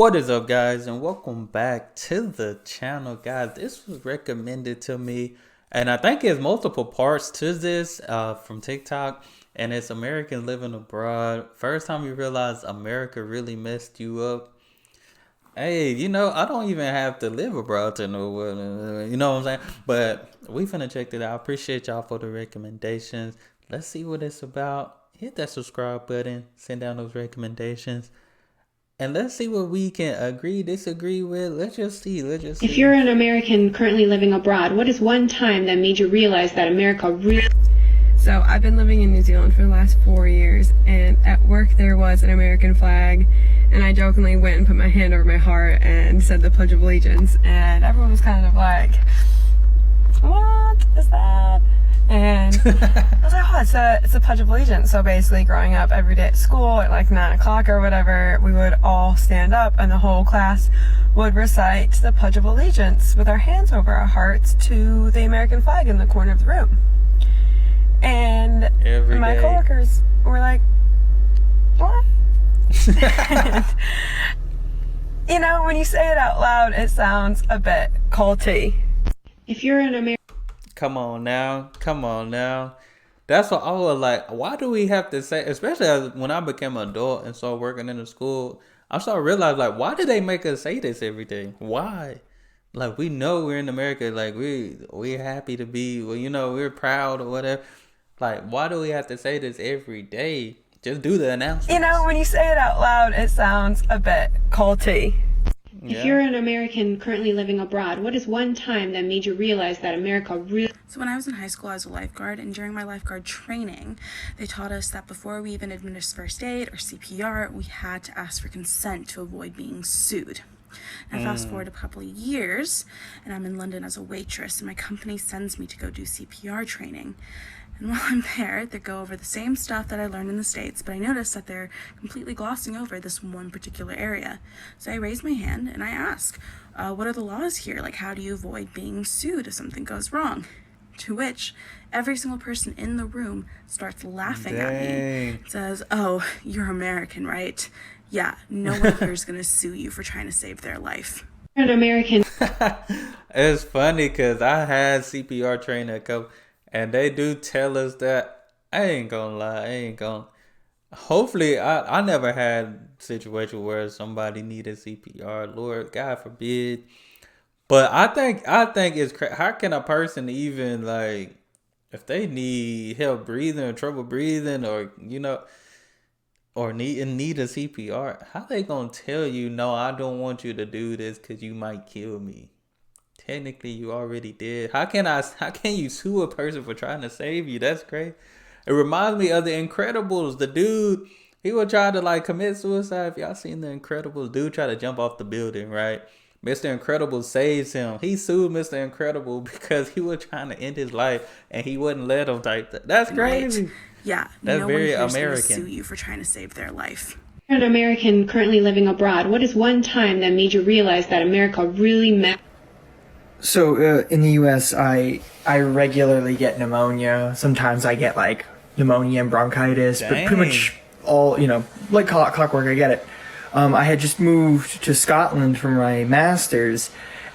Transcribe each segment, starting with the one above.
What is up, guys, and welcome back to the channel. Guys, this was recommended to me, and I think there's multiple parts to this from TikTok, and it's American living abroad. First time you realize America really messed you up. Hey, I don't even have to live abroad to know what, you know what I'm saying? But we finna check it out. I appreciate y'all for the recommendations. Let's see what it's about. Hit that subscribe button, send down those recommendations. And let's see what we can agree, disagree with. Let's just see. If you're an American currently living abroad, what is one time that made you realize that America really... So I've been living in New Zealand for the last 4 years, and at work there was an American flag, and I jokingly went and put my hand over my heart and said the Pledge of Allegiance, and everyone was kind of like, what is that? And I was like, oh, it's a Pledge of Allegiance. So basically growing up every day at school at like 9 o'clock or whatever, we would all stand up and the whole class would recite the Pledge of Allegiance with our hands over our hearts to the American flag in the corner of the room. And my coworkers were like, what? And, when you say it out loud, it sounds a bit culty. If you're an American... Come on now. That's what I was like. Why do we have to say, especially when I became an adult and started working in the school, I started realizing, like, why do they make us say this every day? Why? Like, we know we're in America. Like, we're happy to be, we're proud or whatever. Like, why do we have to say this every day? Just do the announcement. When you say it out loud, it sounds a bit culty. If you're an American currently living abroad, what is one time that made you realize that America really... So when I was in high school, I was a lifeguard, and during my lifeguard training, they taught us that before we even administered first aid or CPR, we had to ask for consent to avoid being sued. And fast forward a couple of years, and I'm in London as a waitress, and my company sends me to go do CPR training. And while I'm there, they go over the same stuff that I learned in the States, but I notice that they're completely glossing over this one particular area. So I raise my hand and I ask, what are the laws here? Like, how do you avoid being sued if something goes wrong? To which every single person in the room starts laughing at me. It says, oh, you're American, right? Yeah, no one here is going to sue you for trying to save their life. An American... It's funny because I had CPR training a couple... And they do tell us that. I ain't gonna lie. Hopefully, I never had a situation where somebody needed CPR. Lord, God forbid. But I think it's how can a person even, like, if they need help breathing or trouble breathing or or need a CPR, how they gonna tell you, no, I don't want you to do this because you might kill me? Technically, you already did. How can you sue a person for trying to save you? That's crazy. It reminds me of The Incredibles. The dude, he would try to like commit suicide. If y'all seen The Incredibles, dude try to jump off the building, right? Mr. Incredible saves him. He sued Mr. Incredible because he was trying to end his life and he wouldn't let him type that. That's crazy. Right. Yeah, that's very American. Sue you for trying to save their life. An American currently living abroad, what is one time that made you realize that America really met... So in the U.S., I regularly get pneumonia. Sometimes I get like pneumonia and bronchitis, but pretty much all, like clockwork, I get it. I had just moved to Scotland for my master's,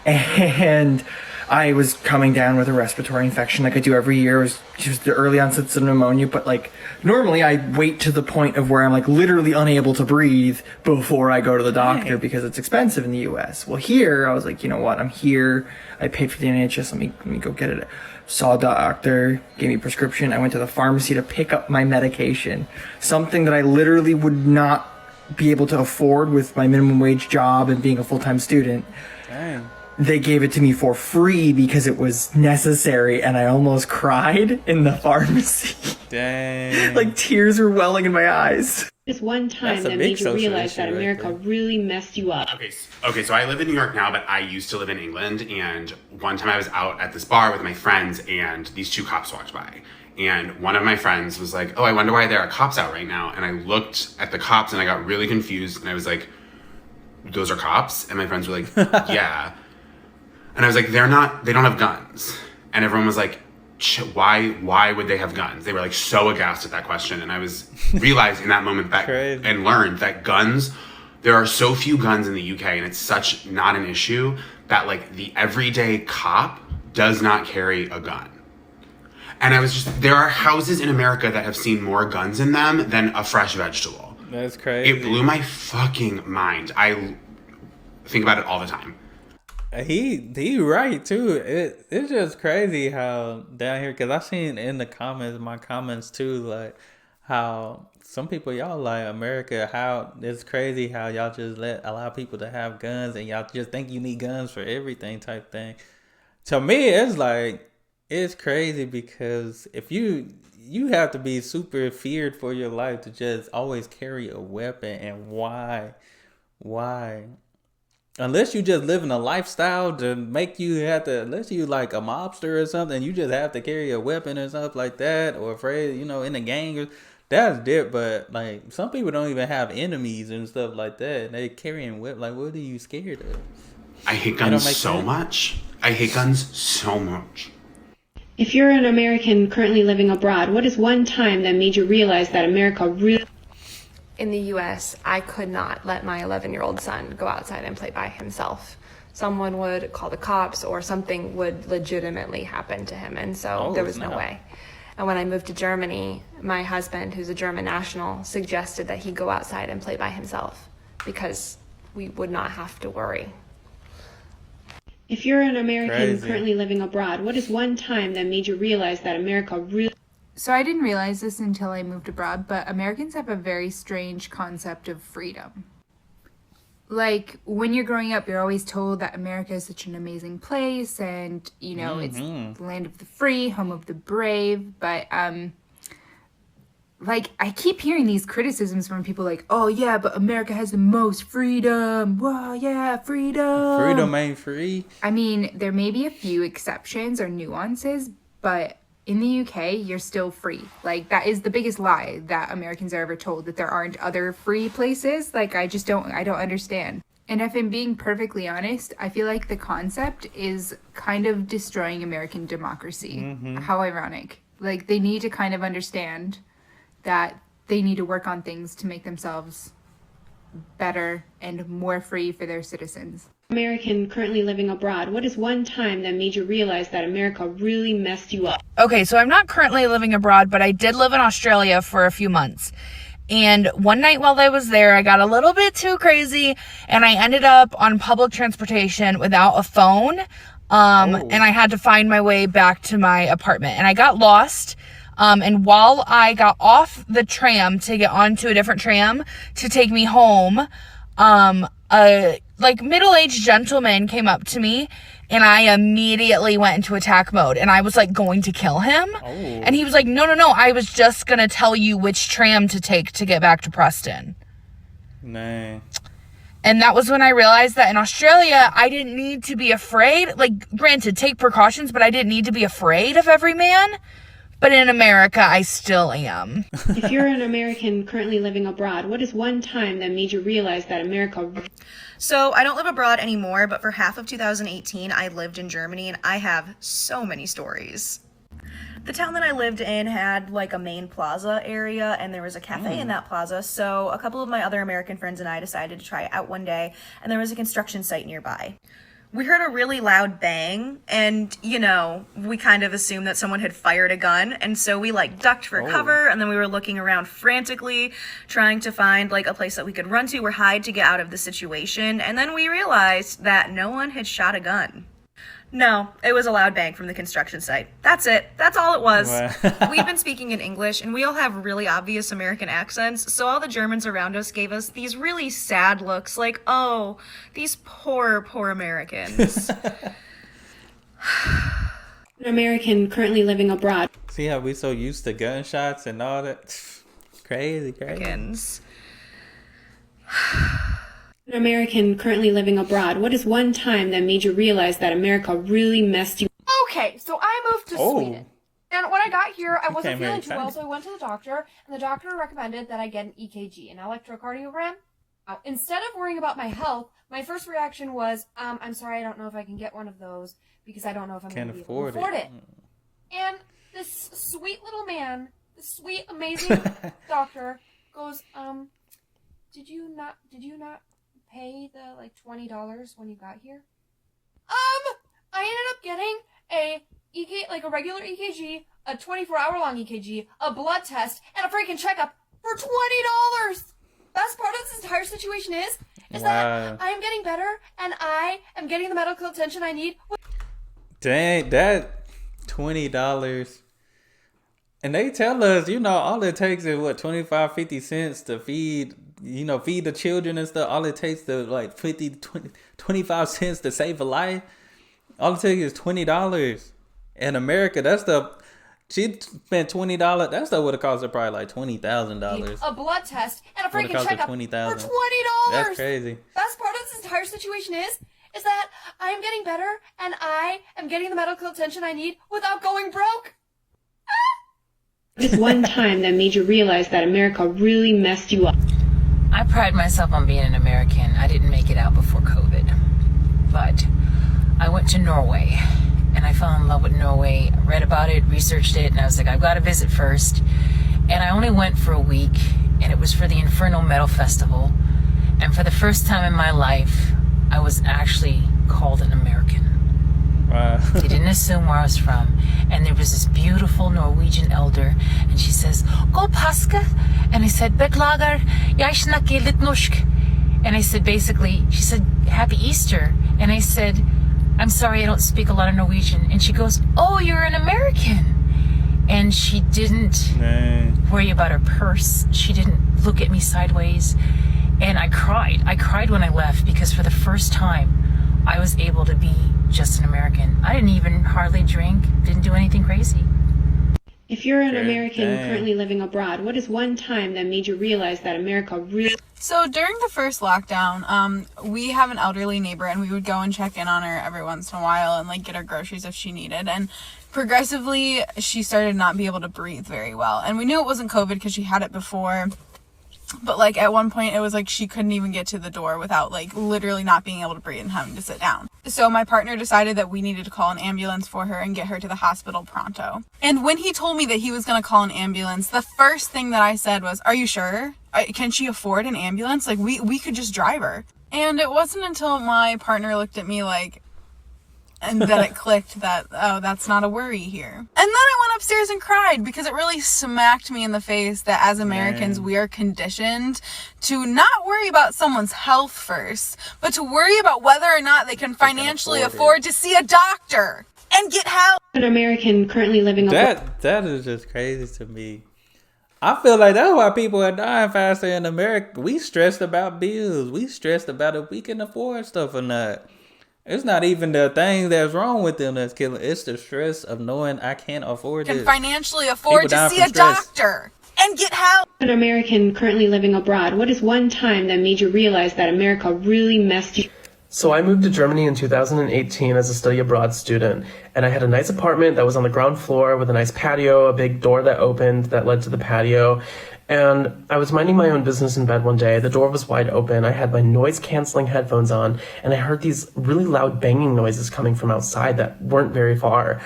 and I was coming down with a respiratory infection like I do every year. It was just the early onsets of pneumonia, but like normally I wait to the point of where I'm like literally unable to breathe before I go to the doctor because it's expensive in the US. Well, here I was like, you know what? I'm here. I paid for the NHS. Let me go get it. Saw a doctor, gave me a prescription. I went to the pharmacy to pick up my medication, something that I literally would not be able to afford with my minimum wage job and being a full-time student. Dang. They gave it to me for free because it was necessary, and I almost cried in the pharmacy. Dang. Like tears were welling in my eyes. This one time that made you realize that America really messed you up. Okay, so I live in New York now, but I used to live in England, and one time I was out at this bar with my friends, and these two cops walked by. And one of my friends was like, oh, I wonder why there are cops out right now. And I looked at the cops, and I got really confused, and I was like, those are cops? And my friends were like, yeah. And I was like, they don't have guns. And everyone was like, why would they have guns? They were like so aghast at that question. And I was realized in that moment that and learned that guns There are so few guns in the UK, and it's such not an issue that like the everyday cop does not carry a gun. And I was just, there are houses in America that have seen more guns in them than a fresh vegetable. That's crazy. It blew my fucking mind. I think about it all the time. He right too. It's just crazy how down here, because I seen in the comments, my comments too, like how some people, y'all like America, how it's crazy how y'all just allow people to have guns and y'all just think you need guns for everything type thing. To me, it's like, it's crazy because if you have to be super feared for your life to just always carry a weapon. And why unless you just live in a lifestyle to make you have to, unless you like a mobster or something, you just have to carry a weapon or something like that, or afraid, in a gang, or that's different. But like some people don't even have enemies and stuff like that, and they carrying whip. Like, what are you scared of? I hate guns so much. I hate guns so much. If you're an American currently living abroad, what is one time that made you realize that America really... In the US, I could not let my 11-year-old son go outside and play by himself. Someone would call the cops or something would legitimately happen to him, and so there was no way. And when I moved to Germany, my husband, who's a German national, suggested that he go outside and play by himself because we would not have to worry. If you're an American currently living abroad, what is one time that made you realize that America really... So I didn't realize this until I moved abroad, but Americans have a very strange concept of freedom. Like, when you're growing up, you're always told that America is such an amazing place and, it's the land of the free, home of the brave, but, like, I keep hearing these criticisms from people like, oh, yeah, but America has the most freedom. Wow, yeah, freedom. Freedom ain't free. I mean, there may be a few exceptions or nuances, but in the UK, you're still free. Like, that is the biggest lie that Americans are ever told, that there aren't other free places. Like, I don't understand. And if I'm being perfectly honest, I feel like the concept is kind of destroying American democracy. Mm-hmm. How ironic. Like, they need to kind of understand that they need to work on things to make themselves better and more free for their citizens. American currently living abroad, what is one time that made you realize that America really messed you up? Okay, so I'm not currently living abroad, but I did live in Australia for a few months. And one night while I was there, I got a little bit too crazy and I ended up on public transportation without a phone. And I had to find my way back to my apartment and I got lost. And while I got off the tram to get onto a different tram to take me home, a middle-aged gentleman came up to me and I immediately went into attack mode and I was like going to kill him. And he was like, no, I was just gonna tell you which tram to take to get back to Preston. Nah. And that was when I realized that in Australia, I didn't need to be afraid. Like, granted, take precautions, but I didn't need to be afraid of every man. But in America, I still am. If you're an American currently living abroad, what is one time that made you realize that America... So I don't live abroad anymore, but for half of 2018, I lived in Germany, and I have so many stories. The town that I lived in had like a main plaza area, and there was a cafe in that plaza, so a couple of my other American friends and I decided to try it out one day, and there was a construction site nearby. We heard a really loud bang, and, we kind of assumed that someone had fired a gun, and so we, ducked for cover, and then we were looking around frantically, trying to find, a place that we could run to or hide to get out of the situation, and then we realized that no one had shot a gun. No, it was a loud bang from the construction site. That's it. That's all it was. We've been speaking in English, and we all have really obvious American accents, so all the Germans around us gave us these really sad looks, like, oh, these poor, poor Americans. An American currently living abroad. See how we so used to gunshots and all that? Crazy. An American currently living abroad, what is one time that made you realize that America really messed you up? Okay, so I moved to Sweden. And when I got here, I wasn't feeling too well, so I went to the doctor, and the doctor recommended that I get an EKG, an electrocardiogram. Instead of worrying about my health, my first reaction was, I'm sorry, I don't know if I can get one of those, because I don't know if I'm going to be able to afford it. And this sweet little man, this sweet, amazing doctor goes, did you not pay the like $20 when you got here? I ended up getting a regular EKG, a 24-hour long EKG, a blood test, and a freaking checkup for $20. Best part of this entire situation is that I am getting better and I am getting the medical attention I need. Dang, that $20. And they tell us, all it takes is what, 25, 50 cents to feed the children and stuff. All it takes to like 50, 20, 25 cents to save a life. All it takes is $20. In America, she spent $20. That stuff would have cost her probably like $20,000. A blood test and a freaking checkup for $20. That's crazy. Best part of this entire situation is that I am getting better and I am getting the medical attention I need without going broke. This one time that made you realize that America really messed you up. I pride myself on being an American. I didn't make it out before COVID, but I went to Norway and I fell in love with Norway. I read about it, researched it, and I was like, I've got to visit first. And I only went for a week, and it was for the Inferno Metal Festival. And for the first time in my life, I was actually called an American. Wow. They didn't assume where I was from. And there was this beautiful Norwegian elder, and she says, "God påske." And I said, "Beklager, jeg snakker litt norsk." And I said, basically, she said, "Happy Easter." And I said, "I'm sorry, I don't speak a lot of Norwegian." And she goes, "Oh, you're an American." And she didn't worry about her purse. She didn't look at me sideways. And I cried. I cried when I left because for the first time, I was able to be just an American. I didn't even hardly drink, didn't do anything crazy. If you're an American currently living abroad, what is one time that made you realize that America really... So during the first lockdown, we have an elderly neighbor and we would go and check in on her every once in a while and like get her groceries if she needed. And progressively, she started not be able to breathe very well. And we knew it wasn't COVID because she had it before. But like at one point it was like she couldn't even get to the door without like literally not being able to breathe and having to sit down. So my partner decided that we needed to call an ambulance for her and get her to the hospital pronto. And when he told me that he was going to call an ambulance, the first thing that I said was, "Are you sure? Can she afford an ambulance? Like we could just drive her." And it wasn't until my partner looked at me like, and then it clicked that, oh, that's not a worry here. And then I went upstairs and cried because it really smacked me in the face that as Americans, we are conditioned to not worry about someone's health first, but to worry about whether or not they can financially afford to see a doctor and get help. An American currently living abroad. That is just crazy to me. I feel like that's why people are dying faster in America. We stressed about bills. We stressed about if we can afford stuff or not. It's not even the thing that's wrong with them that's killing. It's the stress of knowing I can't afford Can this. financially afford to see a doctor and get help. An American currently living abroad, what is one time that made you realize that America really messed you up? So I moved to Germany in 2018 as a study abroad student, and I had a nice apartment that was on the ground floor with a nice patio, a big door that opened that led to the patio. And I was minding my own business in bed one day. The door was wide open. I had my noise-canceling headphones on, and I heard these really loud banging noises coming from outside that weren't very far.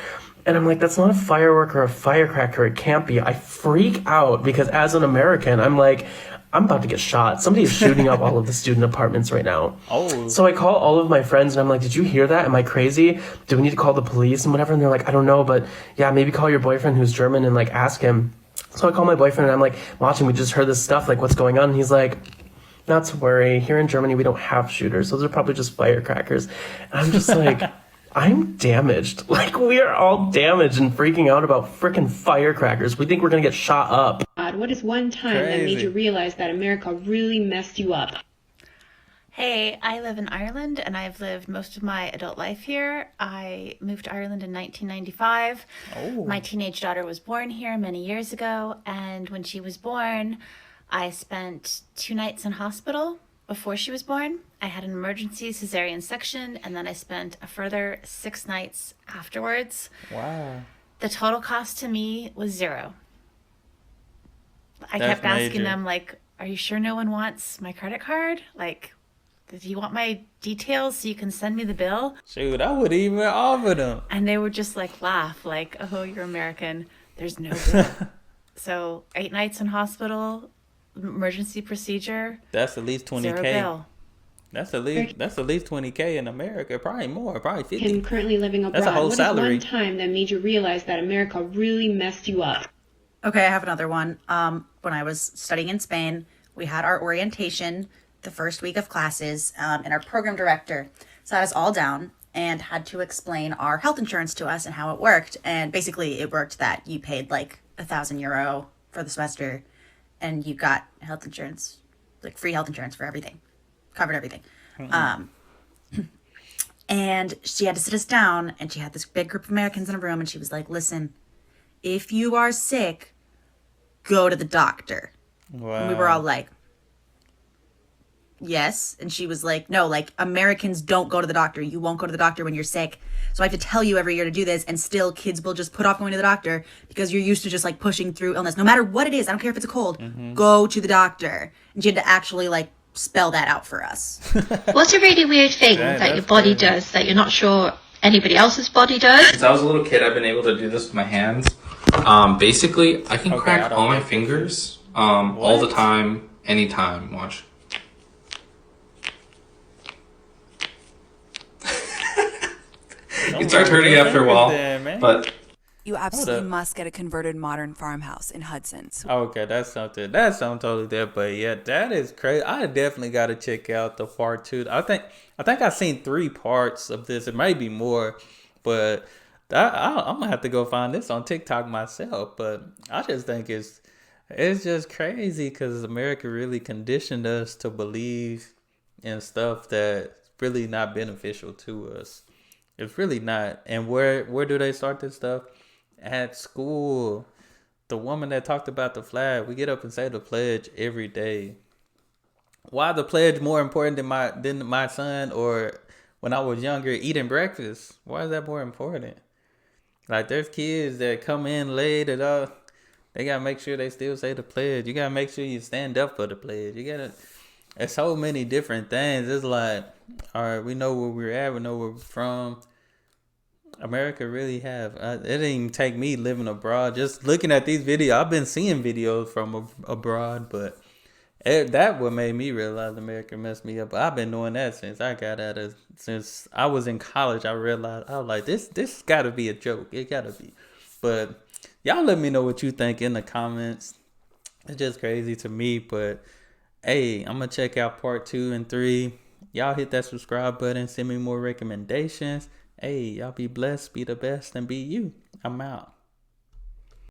And I'm like, that's not a firework or a firecracker. It can't be. I freak out because as an American, I'm like, I'm about to get shot. Somebody is shooting up all of the student apartments right now. Oh. So I call all of my friends and I'm like, did you hear that? Am I crazy? Do we need to call the police and whatever? And they're like, I don't know, but yeah, maybe call your boyfriend who's German and like ask him. So I call my boyfriend and I'm like, watching, we just heard this stuff, like what's going on? And he's like, not to worry. Here in Germany, we don't have shooters. Those are probably just firecrackers. And I'm just like, I'm damaged. Like, we are all damaged and freaking out about freaking firecrackers. We think we're going to get shot up. What is one time that made you realize that America really messed you up? Hey, I live in Ireland and I've lived most of my adult life here. I moved to Ireland in 1995. Oh. My teenage daughter was born here many years ago, and when she was born, I spent 2 nights in hospital before she was born. I had an emergency cesarean section, and then I spent a further 6 nights afterwards. Wow. The total cost to me was $0. I That's kept asking major. them, like, are you sure no one wants my credit card? Like, do you want my details so you can send me the bill? Shoot, I would even offer them. And they would just like laugh, like, oh, you're American. There's no bill. So 8 nights in hospital, emergency procedure. That's at least $20K. $0 bill. That's at least 20K in America, probably more, probably 50. And currently living abroad. That's a whole salary. What is one time that made you realize that America really messed you up? Okay, I have another one. When I was studying in Spain, we had our orientation the first week of classes, and our program director sat us all down and had to explain our health insurance to us and how it worked. And basically, it worked that you paid like €1,000 for the semester, and you got health insurance, like free health insurance for everything, covered everything. And she had to sit us down, and she had this big group of Americans in a room, and she was like, "Listen, if you are sick, go to the doctor." Wow. And we were all like, yes. And she was like, no, like Americans don't go to the doctor. You won't go to the doctor when you're sick. So I have to tell you every year to do this. And still kids will just put off going to the doctor because you're used to just like pushing through illness. No matter what it is, I don't care if it's a cold, go to the doctor. And she had to actually like spell that out for us. What's a really weird thing that your body does that you're not sure anybody else's body does? Since I was a little kid, I've been able to do this with my hands. Basically, I can crack all my fingers all the time, anytime. Watch. It starts hurting after a while, but... You absolutely must get a converted modern farmhouse in Hudson. Okay, that's something totally different. But yeah, that is crazy. I definitely got to check out the part 2. I think I've seen 3 parts of this. It may be more, but I'm gonna have to go find this on TikTok myself. But I just think it's just crazy because America really conditioned us to believe in stuff that's really not beneficial to us. It's really not. And where do they start this stuff? At school. The woman that talked about the flag, we get up and say the pledge every day. Why the pledge more important than my son, or when I was younger eating breakfast? Why is that more important? Like, there's kids that come in late and they gotta make sure they still say the pledge. You gotta make sure you stand up for the pledge. It's so many different things. It's like, all right, we know where we're at, we know where we're from. America really have. It didn't even take me living abroad. Just looking at these videos, I've been seeing videos from abroad, but that what made me realize America messed me up. I've been doing that since I was in college. I realized, I was like, this got to be a joke. It got to be. But y'all let me know what you think in the comments. It's just crazy to me, but hey, I'm going to check out part 2 and 3. Y'all hit that subscribe button. Send me more recommendations. Hey, y'all be blessed, be the best, and be you. I'm out.